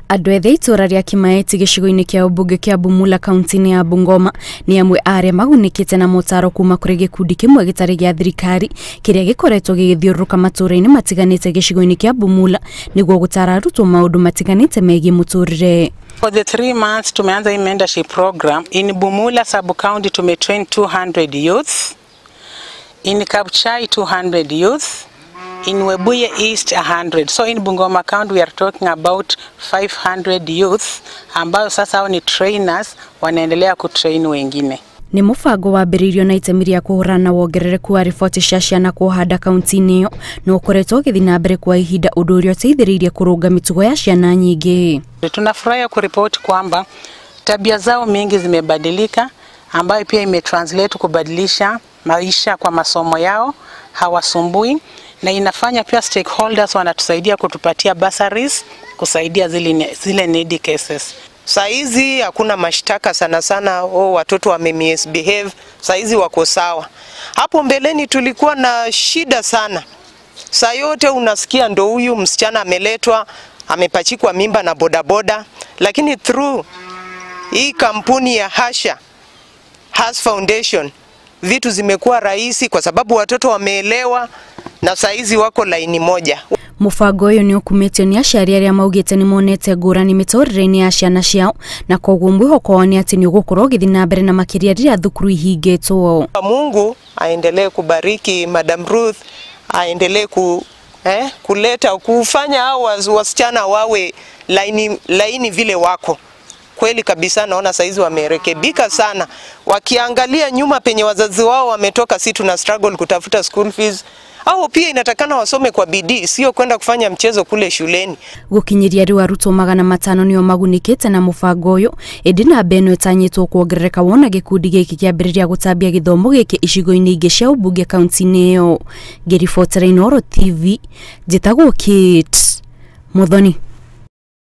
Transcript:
Andũ ethĩ itũra rĩa Kimaeti gĩcigo-inĩ kĩa ũmbunge kĩa Bumula kaunti-inĩ ya Bungoma nĩ amwe arĩa magunĩkĩte na mũtaro kuma kũrĩ gĩkundi kĩmwe gĩtarĩ gĩa thirikari kĩrĩa gĩkoretwo gĩgĩthiũrũrũka matũra-inĩ matiganĩte gĩcigo-inĩ kĩa Bumula nĩguo gũtara arutwo maũndũ matiganĩte megiĩ mũtũrĩre. For the 3 months tumeanza hii mentorship program. In Bumula sub-county tumetrain 200 youths. In Kabuchai 200 youths. In Webuye East 100. So in Bungoma County we are talking about 500 youths ambao sasa hao ni trainers wanaendelea kutrain wengine. Ni mũbango wambĩrĩirio na itemi rĩa kũhũrana na wongerereku wa riboti cia ciana kũhanda kaunti-inĩ ĩyo no ũkoretwo ũgĩthiĩ na mbere kwa ihinda ũndũ ũrĩa ũteithĩrĩirie kũrũnga mĩtugo ya ciana nyingĩ. Tunafurahia kuripoti kwamba tabia zao mingi zimebadilika ambayo pia imetranslate kubadilisha maisha kwa masomo yao, hawasumbui na inafanya pia stakeholders wanatusaidia kutupatia bursaries kusaidia zile needy cases. Saizi hakuna mashtaka sana watoto wamemisbehave, saizi wako sawa. Hapo mbeleni tulikuwa na shida sana. Saa yote unasikia ndo huyu msichana ameletwa, amepachikwa mimba na bodaboda, lakini through hii kampuni ya Has Foundation vitu zimekuwa rahisi kwa sababu watoto wameelewa na saizi wako laini moja. Mũbango ũyũ nĩ ũkumĩtio nĩ aciari arĩa maugĩte nĩ monete ngũrani mĩtũrĩre-inĩ ya ciana ciao na koguo mwĩhoko wao nĩ atĩ nĩ ũgũkorwo ũgĩthiĩ na mbere na makĩria rĩrĩa thukuru ihingĩtwo. Mungu aendelee kubariki Madam Ruth, aendelee kuleta kufanya hao wasichana wawe laini vile wako. Kweli kabisa naona saizi wamerekebika sana. Wakiangalia nyuma penye wazazi wao wametoka, si tuna struggle kutafuta school fees. Au pia inatakana wasome kwa bidii, sio kwenda kufanya mchezo kule shuleni. Gũkinyĩria rĩu arutwo 500 nĩo magunĩkĩte na mũbango ũyũ, ĩndĩ namba ĩno ĩtanyĩtwo kuongerereka wona gĩkundi gĩkĩ kĩambĩrĩria gũtambia gĩthomo gĩkĩ icigo-inĩ ingĩ cia ũmbunge kaunti-inĩ ĩyo. Ngĩribotera Inooro TV, njĩtagwo Kate Muthoni.